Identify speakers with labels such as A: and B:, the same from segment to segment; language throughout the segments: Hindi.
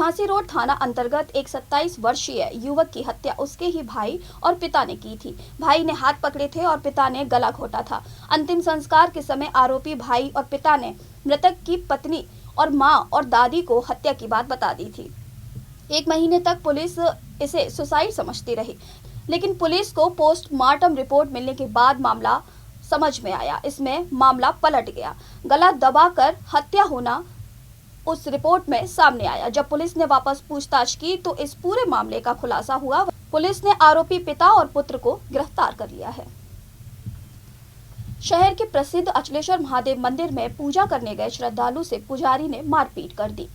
A: झांसी रोड थाना अंतर्गत एक 27 वर्षीय युवक की हत्या उसके ही भाई और पिता ने की थी। भाई ने हाथ पकड़े थे और पिता ने गला घोटा था। अंतिम संस्कार के समय आरोपी भाई और पिता ने मृतक की पत्नी और मां और दादी को हत्या की बात बता दी थी। 1 महीने तक पुलिस इसे सुसाइड समझती रही, लेकिन पुलिस को पोस्टमार्टम रिपोर्ट मिलने के बाद मामला समझ में आया। इसमें मामला पलट गया। गला दबाकर हत्या होना उस रिपोर्ट में सामने आया। जब पुलिस ने वापस पूछताछ की तो इस पूरे मामले का खुलासा हुआ। पुलिस ने आरोपी पिता और पुत्र को गिरफ्तार कर लिया है। शहर के प्रसिद्ध अचलेश्वर महादेव मंदिर में पूजा करने गए श्रद्धालु से पुजारी ने मारपीट कर दी।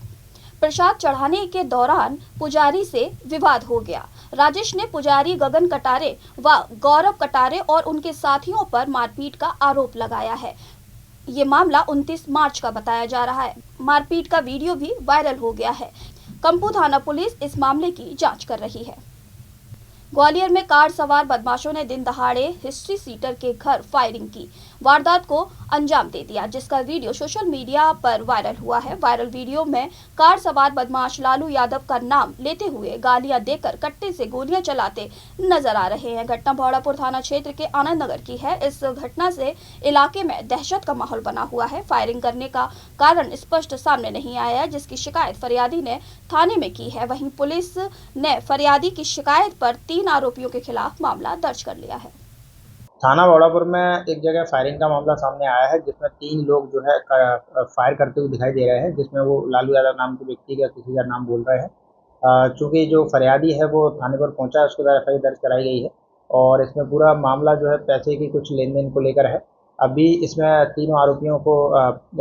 A: प्रसाद चढ़ाने के दौरान पुजारी से विवाद हो गया। राजेश ने पुजारी गगन कटारे व गौरव कटारे और उनके साथियों पर मारपीट का आरोप लगाया है। ये मामला 29 मार्च का बताया जा रहा है। मारपीट का वीडियो भी वायरल हो गया है। कंपू थाना पुलिस इस मामले की जांच कर रही है। ग्वालियर में कार सवार बदमाशों ने दिन दहाड़े हिस्ट्री सीटर के घर फायरिंग की वारदात को अंजाम दे दिया, जिसका वीडियो सोशल मीडिया पर वायरल हुआ है। वायरल वीडियो में कार सवार बदमाश लालू यादव का नाम लेते हुए गालियां देकर कट्टे से गोलियां चलाते नजर आ रहे हैं। घटना भौड़ापुर थाना क्षेत्र के आनंद नगर की है। इस घटना से इलाके में दहशत का माहौल बना हुआ है। फायरिंग करने का कारण स्पष्ट सामने नहीं आया है, जिसकी शिकायत फरियादी ने थाने में की है। वहीं पुलिस ने फरियादी की शिकायत पर 3 आरोपियों के खिलाफ मामला दर्ज कर लिया है।
B: थाना भौड़ापुर में एक जगह फायरिंग का मामला सामने आया है, जिसमें 3 लोग जो है फायर करते हुए दिखाई दे रहे हैं, जिसमें वो लालू यादव नाम के व्यक्ति का किसी का नाम बोल रहे हैं। चूँकि जो फरियादी है वो थाने पर पहुंचा है, उसके द्वारा FIR दर्ज कराई गई है और इसमें पूरा मामला जो है पैसे की कुछ लेन देन को लेकर है। अभी इसमें 3 आरोपियों को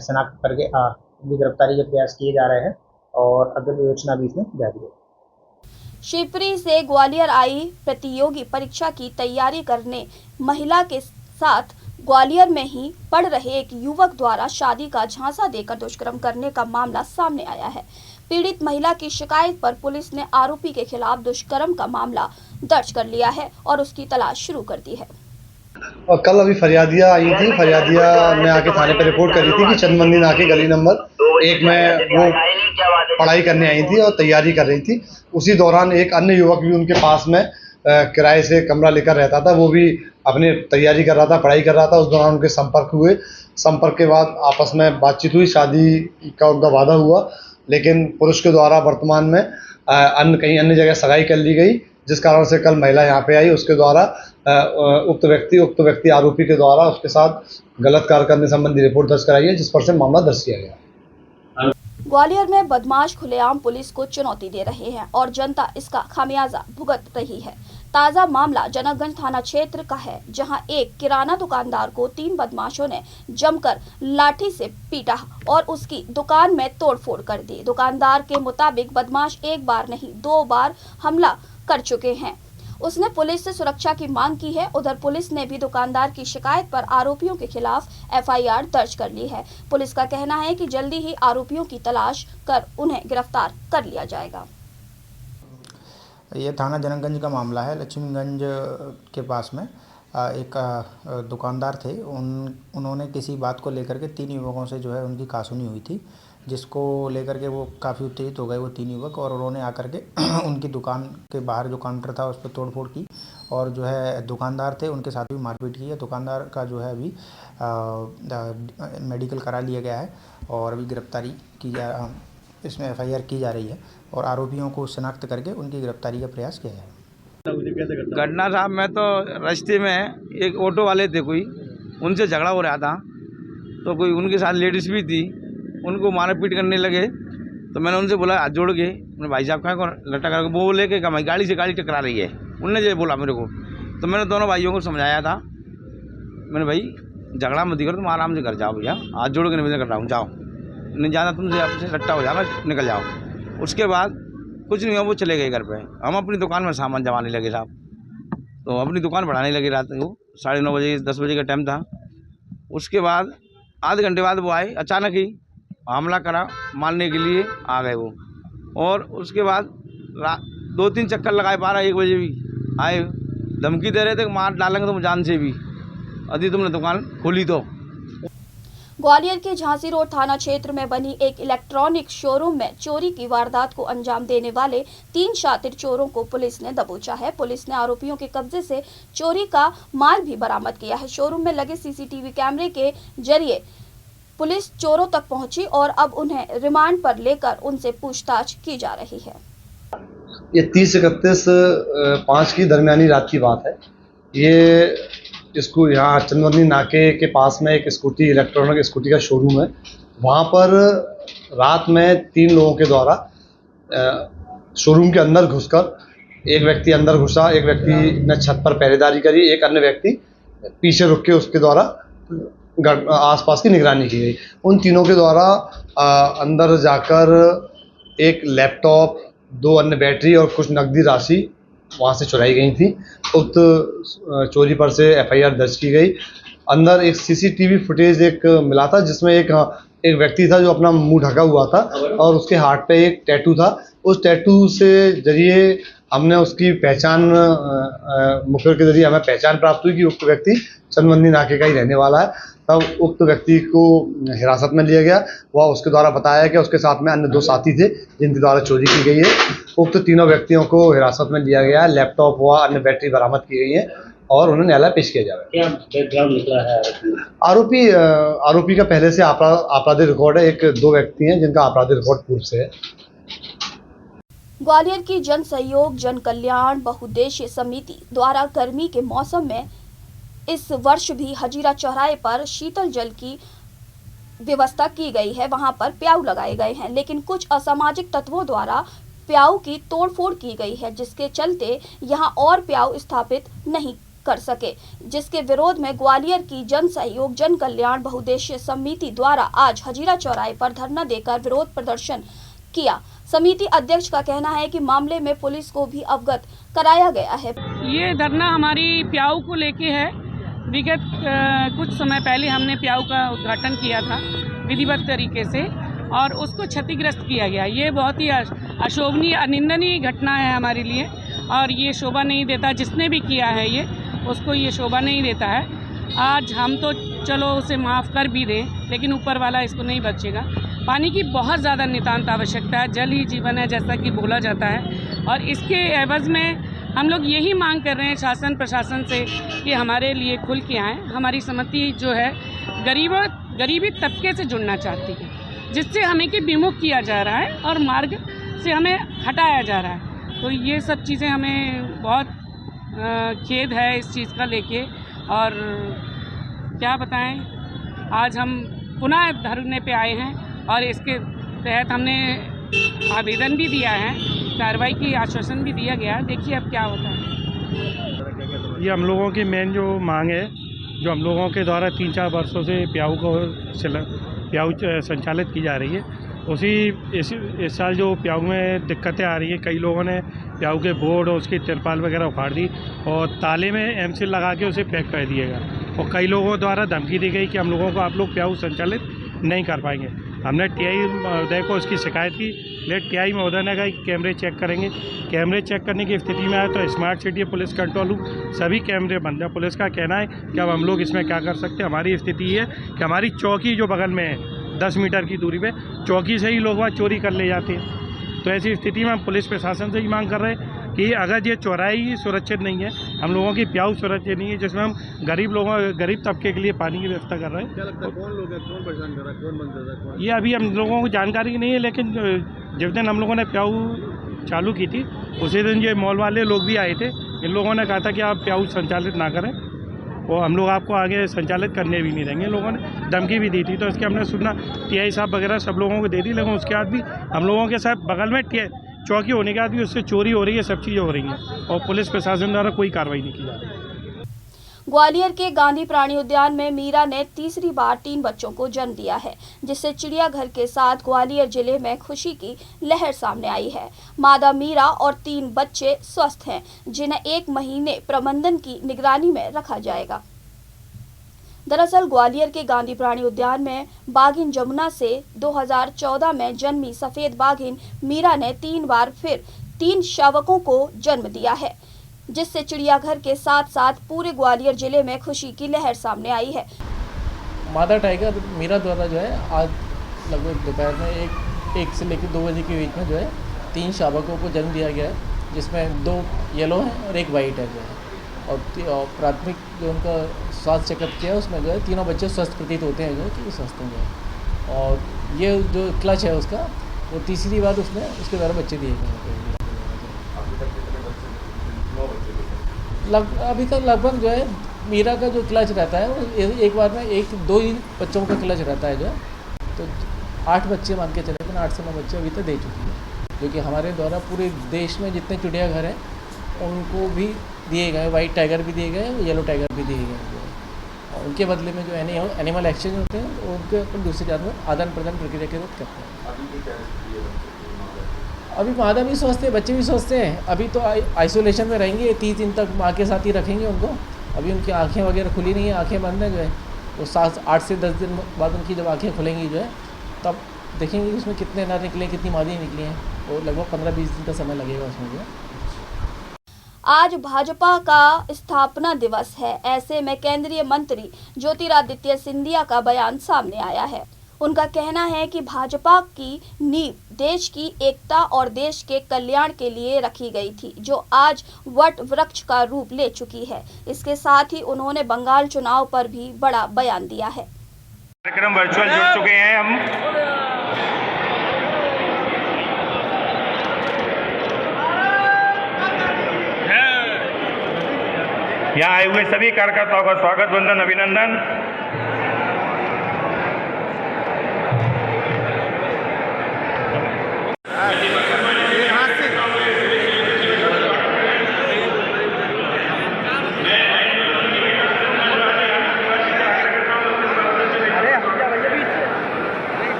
B: शनाख्त करके उनकी गिरफ्तारी के प्रयास किए जा रहे हैं और अग्रिम विवेचना भी इसमें जारी है।
A: शिवपुरी से ग्वालियर आई प्रतियोगी परीक्षा की तैयारी करने महिला के साथ ग्वालियर में ही पढ़ रहे एक युवक द्वारा शादी का झांसा देकर दुष्कर्म करने का मामला सामने आया है। पीड़ित महिला की शिकायत पर पुलिस ने आरोपी के खिलाफ दुष्कर्म का मामला दर्ज कर लिया है और उसकी तलाश शुरू कर दी है।
C: और कल अभी फरियादियाँ आई थी। फरियादियाँ ने आके थाने पर रिपोर्ट करी थी कि चंदमंदिर आके गली नंबर 1 में वो पढ़ाई करने आई थी और तैयारी कर रही थी। उसी दौरान एक अन्य युवक भी उनके पास में किराए से कमरा लेकर रहता था। वो भी अपनी तैयारी कर रहा था, पढ़ाई कर रहा था। उस दौरान उनके संपर्क हुए। संपर्क के बाद आपस में बातचीत हुई, शादी का उनका वादा हुआ, लेकिन पुरुष के द्वारा वर्तमान में कहीं अन्य जगह सगाई कर ली गई, जिस कारण से कल महिला यहाँ पे आई। उसके द्वारा उक्त व्यक्ति आरोपी के द्वारा उसके साथ गलत कार्य करने संबंधी रिपोर्ट दर्ज कराई है, जिस पर से मामला दर्ज किया गया।
A: ग्वालियर में बदमाश खुलेआम पुलिस को चुनौती दे रहे हैं और जनता इसका खामियाजा भुगत रही है। ताजा मामला जनकगंज थाना क्षेत्र का है, जहां एक किराना दुकानदार को 3 बदमाशों ने जमकर लाठी से पीटा और उसकी दुकान में तोड़फोड़ कर दी। दुकानदार के मुताबिक बदमाश 1 बार नहीं 2 बार हमला कर चुके हैं। उसने पुलिस से सुरक्षा की मांग की है। उधर पुलिस ने भी दुकानदार की शिकायत पर आरोपियों के खिलाफ FIR दर्ज कर ली है। पुलिस का कहना है कि जल्दी ही आरोपियों की तलाश कर उन्हें गिरफ्तार कर लिया जाएगा।
D: ये थाना जनकगंज का मामला है। लक्ष्मीगंज के पास में एक दुकानदार थे। उन्होंने किसी बात को लेकर के 3 युवकों से जो है उनकी कासुनी हुई थी, जिसको लेकर के वो काफ़ी उत्तेजित हो गए वो 3 युवक, और उन्होंने आकर के उनकी दुकान के बाहर जो काउंटर था उस पर तोड़फोड़ की और जो है दुकानदार थे उनके साथ भी मारपीट की है। दुकानदार का जो है अभी मेडिकल करा लिया गया है और अभी गिरफ्तारी इसमें FIR की जा रही है और आरोपियों को शनाख्त करके उनकी गिरफ्तारी का प्रयास किया है।
E: घटना साहब, मैं तो रास्ते में एक ऑटो वाले थे, कोई उनसे झगड़ा हो रहा था, तो कोई उनके साथ लेडीज़ भी थी, उनको मारपीट करने लगे। तो मैंने उनसे बोला हाथ जोड़ के, मैंने भाई साहब कहाँ को लट्टा करके, वो लेके कमाई गाड़ी से गाड़ी टकरा रही है, उनने जो बोला मेरे को। तो मैंने दोनों भाइयों को समझाया था, मैंने भाई झगड़ा मत करो, तुम आराम से घर जाओ भैया, हाथ जोड़ के निवेदन कर रहा हूँ, जाओ, नहीं जाना तुमसे, आपसे लट्टा हो जाना, निकल जाओ। उसके बाद कुछ नहीं हुआ, वो चले गए घर पे। हम अपनी दुकान में सामान जमाने लगे साहब, तो अपनी दुकान बढ़ाने लगे। रात को 9:30 बजे 10 बजे का टाइम था। उसके बाद आधे घंटे बाद वो आए, अचानक ही हमला करा, मारने के लिए आ गए वो। और उसके बाद 2-3 चक्कर लगाए, 12-1 बजे भी आए, धमकी दे रहे थे मार डालेंगे तुम जान से भी, यदि तुमने दुकान खोली तो।
A: ग्वालियर के झांसी रोड थाना क्षेत्र में बनी एक इलेक्ट्रॉनिक शोरूम में चोरी की वारदात को अंजाम देने वाले 3 शातिर चोरों को पुलिस ने दबोचा है। पुलिस ने आरोपियों के कब्जे से चोरी का माल भी बरामद किया है। शोरूम में लगे सीसीटीवी कैमरे के जरिए पुलिस चोरों तक पहुंची और अब उन्हें रिमांड पर लेकर उनसे पूछताछ की जा रही है।
C: ये 30-31-5 की दरमियानी रात की बात है। ये इसको यहाँ चंदवनी नाके के पास में एक स्कूटी इलेक्ट्रॉनिक स्कूटी का शोरूम है। वहाँ पर रात में 3 लोगों के द्वारा शोरूम के अंदर घुसकर एक व्यक्ति अंदर घुसा, एक व्यक्ति ने छत पर पहरेदारी करी, एक अन्य व्यक्ति पीछे रुक के उसके द्वारा आसपास की निगरानी की गई। उन तीनों के द्वारा अंदर जाकर एक लैपटॉप, 2 अन्य बैटरी और कुछ नकदी राशि वहाँ से चुराई गई थी। उक्त चोरी पर से FIR दर्ज की गई। अंदर एक CCTV फुटेज एक मिला था जिसमें एक व्यक्ति था जो अपना मुंह ढका हुआ था और उसके हाथ पे एक टैटू था। उस टैटू से जरिए हमने उसकी पहचान मुखर के जरिए हमें पहचान प्राप्त हुई कि उक्त व्यक्ति चंदवनी नाके का ही रहने वाला है। तब उक्त व्यक्ति को हिरासत में लिया गया। वह उसके द्वारा बताया कि उसके साथ में अन्य 2 साथी थे जिनके द्वारा चोरी की गई है। उक्त तीनों व्यक्तियों को हिरासत में लिया गया। लैपटॉप व अन्य बैटरी बरामद की गई है और उन्हें न्यायालय पेश किया जाएगा।
F: क्या बैकग्राउंड निकला है
C: आरोपी का पहले से आपराधिक रिकॉर्ड है। 1-2 व्यक्ति हैं जिनका आपराधिक रिकॉर्ड पूर्व से है।
A: ग्वालियर की जन सहयोग जन कल्याण बहुउद्देशीय समिति द्वारा गर्मी के मौसम में इस वर्ष भी हजीरा चौराहे पर शीतल जल की व्यवस्था की गई है। वहां पर प्याऊ लगाए गए हैं, लेकिन कुछ असामाजिक तत्वों द्वारा प्याऊ की तोड़फोड़ की गई है, जिसके चलते यहां और प्याऊ स्थापित नहीं कर सके, जिसके विरोध में ग्वालियर की जन सहयोग जन कल्याण बहुउद्देशीय समिति द्वारा आज हजीरा चौराहे पर धरना देकर विरोध प्रदर्शन किया। समिति अध्यक्ष का कहना है कि मामले में पुलिस को भी अवगत कराया गया है।
G: ये धरना हमारी प्याऊ को लेके है। विगत कुछ समय पहले हमने प्याऊ का उद्घाटन किया था विधिवत तरीके से और उसको क्षतिग्रस्त किया गया। ये बहुत ही अशोभनीय अनिंदनीय घटना है हमारे लिए और ये शोभा नहीं देता। जिसने भी किया है ये उसको ये शोभा नहीं देता है। आज हम तो चलो उसे माफ़ कर भी दें, लेकिन ऊपर वाला इसको नहीं बचेगा। पानी की बहुत ज़्यादा नितांत आवश्यकता है। जल ही जीवन है जैसा कि बोला जाता है और इसके एवज़ में हम लोग यही मांग कर रहे हैं शासन प्रशासन से कि हमारे लिए खुल के आएँ। हमारी समिति जो है गरीबी तबके से जुड़ना चाहती है, जिससे हमें कि विमुख किया जा रहा है और मार्ग से हमें हटाया जा रहा है। तो ये सब चीज़ें हमें बहुत खेद है इस चीज़ का लेके और क्या बताएं। आज हम पुनः धरने पे आए हैं और इसके तहत हमने आवेदन भी दिया है, कार्रवाई की आश्वासन भी दिया गया। देखिए अब क्या होता है।
H: ये हम लोगों की मेन जो मांग है, जो हम लोगों के द्वारा 3-4 वर्षों से प्याऊ संचालित की जा रही है, इस साल जो प्याऊ में दिक्कतें आ रही हैं। कई लोगों ने प्याऊ के बोर्ड और उसकी तिरपाल वगैरह उखाड़ दी और ताले में एमसील लगा के उसे पैक कर दिएगा और कई लोगों द्वारा धमकी दी गई कि हम लोगों को आप लोग प्याऊ संचालित नहीं कर पाएंगे। हमने टीआई महोदय को इसकी शिकायत की, लेकिन टीआई महोदय ने कहा कि कैमरे चेक करेंगे। कैमरे चेक करने की स्थिति में आए तो smart city police control room सभी कैमरे बंद है। पुलिस का कहना है कि अब हम लोग इसमें क्या कर सकते हैं। हमारी स्थिति ये है कि हमारी चौकी जो बगल में है 10 मीटर की दूरी पे, चौकी से ही लोग वहाँ चोरी कर ले जाते हैं। तो ऐसी स्थिति में हम पुलिस प्रशासन से ही मांग कर रहे हैं कि अगर ये चौराहे ही सुरक्षित नहीं है, हम लोगों की प्याऊ सुरक्षित नहीं है, जिसमें हम गरीब तबके के लिए पानी की व्यवस्था कर रहे हैं। क्या लगता है कौन लोग हैं, कौन परेशान कर रहा है, कौन बंद कर रहा है? ये अभी हम लोगों को जानकारी नहीं है, लेकिन जिस दिन हम लोगों ने प्याऊ चालू की थी उसी दिन ये मॉल वाले लोग भी आए थे। इन लोगों ने कहा था कि आप प्याऊ संचालित ना करें और हम लोग आपको आगे संचालित करने भी नहीं देंगे। लोगों ने धमकी भी दी थी, तो इसके हमने सुना टीआई साहब वगैरह सब लोगों को दे दी, लेकिन उसके बाद भी हम लोगों के साथ बगल में चौकी होने के बाद भी उससे चोरी हो रही है, सब चीज़ें हो रही हैं और पुलिस प्रशासन द्वारा कोई कार्रवाई नहीं की जा रही।
A: ग्वालियर के गांधी प्राणी उद्यान में मीरा ने तीसरी बार 3 बच्चों को जन्म दिया है, जिससे चिड़ियाघर के साथ ग्वालियर जिले में खुशी की लहर सामने आई है। मादा मीरा और 3 बच्चे स्वस्थ हैं, जिन्हें 1 महीने प्रबंधन की निगरानी में रखा जाएगा। दरअसल ग्वालियर के गांधी प्राणी उद्यान में बाघिन जमुना से 2014 में जन्मी सफेद बाघिन मीरा ने 3 बार फिर 3 शावकों को जन्म दिया है, जिससे चिड़ियाघर के साथ साथ पूरे ग्वालियर जिले में खुशी की लहर सामने आई है।
F: मादा टाइगर मीरा द्वारा जो है आज लगभग दोपहर में एक से लेकर 2 बजे के बीच में जो है 3 शावकों को जन्म दिया गया है, जिसमें 2 येलो हैं और 1 वाइट है जो है। और प्राथमिक जो उनका स्वास्थ्य चेकअप किया है उसमें जो है तीनों बच्चे स्वस्थ प्रतीत होते हैं जो है कि स्वस्थ होंगे। और ये जो क्लच है उसका वो तीसरी बार उसमें उसके द्वारा बच्चे दिए गए हैं। अभी तक लगभग जो है मीरा का जो क्लच रहता है वो एक बार में 1-2 ही बच्चों का क्लच रहता है जो है। तो 8 बच्चे मान के चले, लेकिन 8 से 9 बच्चे अभी तक दे चुकी है, जो कि हमारे द्वारा पूरे देश में जितने चिड़ियाघर हैं उनको भी दिए गए। वाइट टाइगर भी दिए गए, येलो टाइगर भी दिए गए। और उनके बदले में जो एनिमल एक्सचेंज होते हैं उनके अपन दूसरे जानवर आदान प्रदान प्रक्रिया के रूप करते हैं। अभी मादा भी स्वस्थ है, बच्चे भी स्वस्थ हैं। अभी तो आइसोलेशन में रहेंगे, 30 दिन तक माँ के साथ ही रखेंगे उनको। अभी उनकी आँखें वगैरह खुली नहीं है, आँखें बंद हैं जो है। वो 8 से 10 दिन बाद उनकी जब आँखें खुलेंगी जो है तब देखेंगे कि उसमें कितने नर निकले, कितनी मादी निकली हैं। और लगभग 15-20 दिन का समय लगेगा उसमें जो है।
A: आज भाजपा का स्थापना दिवस है। ऐसे में केंद्रीय मंत्री ज्योतिरादित्य सिंधिया का बयान सामने आया है। उनका कहना है कि भाजपा की नींव देश की एकता और देश के कल्याण के लिए रखी गई थी, जो आज वट वृक्ष का रूप ले चुकी है। इसके साथ ही उन्होंने बंगाल चुनाव पर भी बड़ा बयान दिया है।
I: कार्यक्रम वर्चुअल जुड़ चुके हैं हम। यहाँ आए हुए सभी कार्यकर्ताओं का स्वागत, वंदन, अभिनंदन।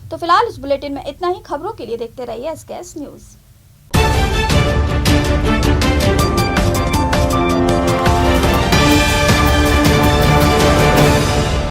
A: तो फिलहाल इस बुलेटिन में इतना ही। खबरों के लिए देखते रहिए SKS न्यूज़।